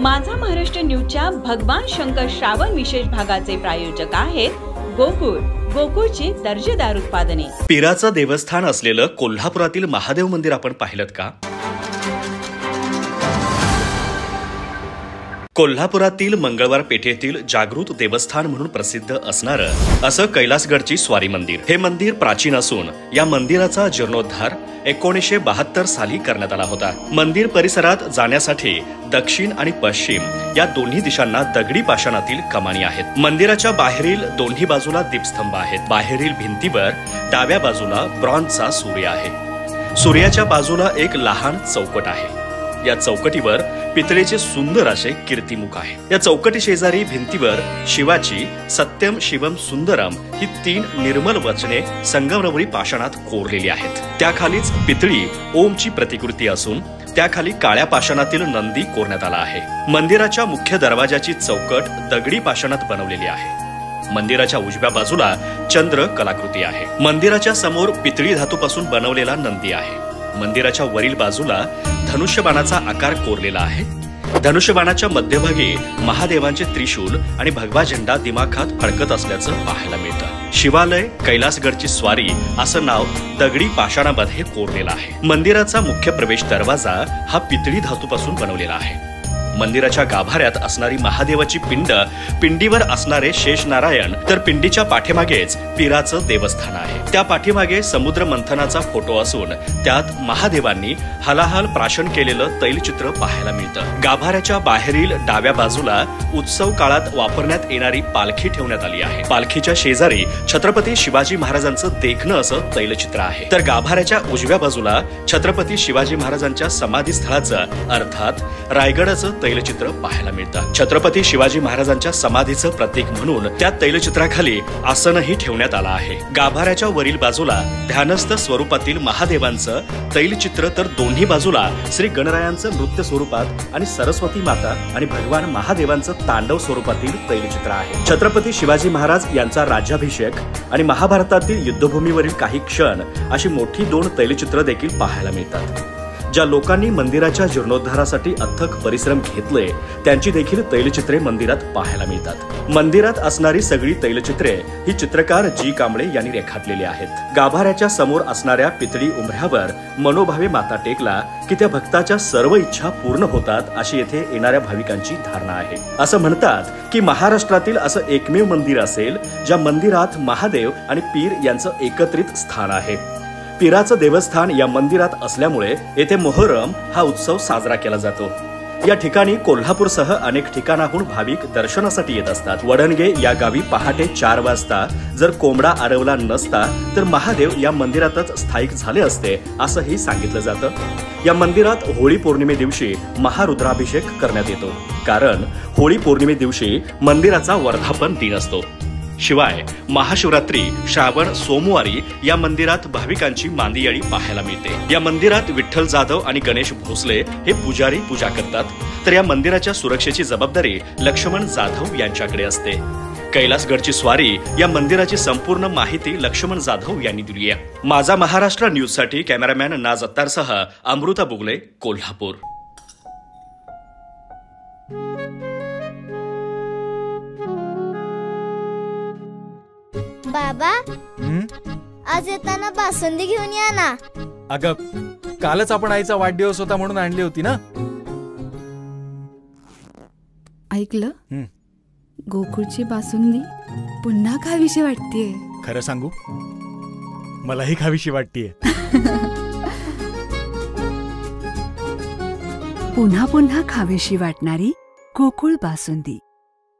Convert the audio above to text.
माझा महाराष्ट्र न्यूजच्या भगवान शंकर श्रावण विशेष भागाचे प्रायोजक आहेत गोकुळ. गोकुळची दर्जेदार उत्पादने. पीराचं देवस्थान असलेलं कोल्हापुरातील महादेव मंदिर आपण पाहिलंत का? कोल्हापुरातील मंगळवार पेठेतील जागृत देवस्थान म्हणून प्रसिद्ध असणारं असं कैलासगडची स्वारी मंदिर. हे मंदिर प्राचीन असून या मंदिराचा जीर्णोद्धार 1972 साली करण्यात आला होता. मंदिर परिसरात जाण्यासाठी दक्षिण आणि पश्चिम या दोन्ही दिशांना दगडी पाषाणातील कमानी आहेत. मंदिराच्या बाहेरील दोन्ही बाजूला दीपस्तंभ आहेत. बाहेरील भिंतीवर डाव्या बाजूला ब्रॉन्झचा सूर्य आहे. सूर्याच्या बाजूला एक लहान चौकट आहे. या चौकटीवर पितळेचे सुंदर असे कीर्तिमुख आहे. या चौकटी शेजारी भिंतीवर शिवाची सत्यम शिवम सुंदरम ही 3 निर्मल वचने संगमरवरी पाषाणात कोरलेली आहेत. त्याखालीच पितळी ओमची प्रतिकृती असून त्याखाली काळ्या पाषाणातील नंदी कोरण्यात आला आहे. मंदिराच्या मुख्य दरवाजाची चौकट दगडी पाषाणात बनवलेली आहे. मंदिराच्या उजव्या बाजूला चंद्र कलाकृती आहे. मंदिराच्या समोर पितळी धातूपासून बनवलेला नंदी आहे. मंदिराच्या वरील बाजूला धनुष्यबाणाचा आकार कोरलेला आहे. धनुष्यबाणाच्या मध्यभागी महादेवांचे त्रिशूल आणि भगवा झेंडा दिमाखात फडकत असल्याचं पाहायला मिळतं. शिवालय कैलासगडची स्वारी असं नाव दगडी पाषाणामध्ये कोरलेलं आहे. मंदिराचा मुख्य प्रवेश दरवाजा हा पितळी धातूपासून बनवलेला आहे. मंदिराच्या गाभाऱ्यात असणारी महादेवाची पिंड, पिंडीवर असणारे शेष नारायण, तर पिंडीच्या पाठीमागेच पीराचं देवस्थान आहे. त्या पाठीमागे समुद्र मंथनाचा फोटो असून त्यात महादेवांनी हलाहल प्राशन केलेलं तैलचित्र पाहायला मिळतं. गाभाऱ्याच्या बाहेरील डाव्या बाजूला उत्सव काळात वापरण्यात येणारी पालखी ठेवण्यात आली आहे. पालखीच्या शेजारी छत्रपती शिवाजी महाराजांचं देखणं असं तैलचित्र आहे. तर गाभाऱ्याच्या उजव्या बाजूला छत्रपती शिवाजी महाराजांच्या समाधी स्थळाचं अर्थात रायगडाचं तैलचित्र पाहायला मिळतं. छत्रपती शिवाजी महाराजांच्या समाधीचं प्रतीक म्हणून त्या तैलचित्राखाली आसनही ठेवण्यात आलं आहे. गाभाऱ्याच्या वरील बाजूला ध्यानस्थ स्वरूपातील महादेवांचं तैलचित्र, तर दोन्ही बाजूला श्री गणरायांचं नृत्य स्वरूपात आणि सरस्वती माता आणि भगवान महादेवांचं तांडव स्वरूपातील तैलचित्र आहे. छत्रपती शिवाजी महाराज यांचा राज्याभिषेक आणि महाभारतातील युद्धभूमीवरील काही क्षण अशी मोठी 2 तैलचित्र देखील पाहायला मिळतात. ज्या लोकांनी मंदिराच्या जीर्णोद्धारासाठी अथक परिश्रम घेतले त्यांची देखील तैलचित्रे मंदिरात पाहायला मिळतात. मंदिरात असणारी सगळी तैलचित्रे ही चित्रकार जी कांबळे यांनी रेखाटलेली आहेत. गाभाऱ्याच्या समोर असणाऱ्या पितळी उंबऱ्यावर मनोभावे माथा टेकला की त्या भक्ताच्या सर्व इच्छा पूर्ण होतात अशी येथे येणाऱ्या भाविकांची धारणा आहे. असं म्हणतात की महाराष्ट्रातील असं एकमेव मंदिर असेल ज्या मंदिरात महादेव आणि पीर यांचं एकत्रित स्थान आहे. पीराचं देवस्थान या मंदिरात असल्यामुळे येथे मोहरम हा उत्सव साजरा केला जातो. या ठिकाणी कोल्हापूरसह अनेक ठिकाणाहून भाविक दर्शनासाठी येत असतात. वडणगे या गावी पहाटे 4 वाजता जर कोंबडा आरवला नसता तर महादेव या मंदिरातच स्थायिक झाले असते असंही सांगितलं जातं. या मंदिरात होळी पौर्णिमे दिवशी महारुद्राभिषेक करण्यात येतो, कारण होळी पौर्णिमे दिवशी मंदिराचा वर्धापन दिन असतो. शिवाय महाशिवरात्री श्रावण सोमवारी या मंदिरात भाविकांची मांदियाळी पाहायला मिळते. या मंदिरात विठ्ठल जाधव आणि गणेश भोसले हे पुजारी पूजा करतात. तर या मंदिराच्या सुरक्षेची जबाबदारी लक्ष्मण जाधव यांच्याकडे असते. कैलासगडची स्वारी या मंदिराची संपूर्ण माहिती लक्ष्मण जाधव यांनी दिली आहे. माझा महाराष्ट्र न्यूज साठी कॅमेरामॅन नाज अत्तारसह अमृता बुगले, कोल्हापूर. बाबा, आज येताना बासुंदी घेऊन या ना. अगं, कालच आपण आईचा वाढदिवस होता म्हणून आणली होती ना. ऐकलं, गोकुळची बासुंदी पुन्हा खावीशी वाटतेय. खरं सांगू, मलाही खावीशी वाटतेय. पुन्हा पुन्हा खावीशी वाटणारी गोकुळ बासुंदी.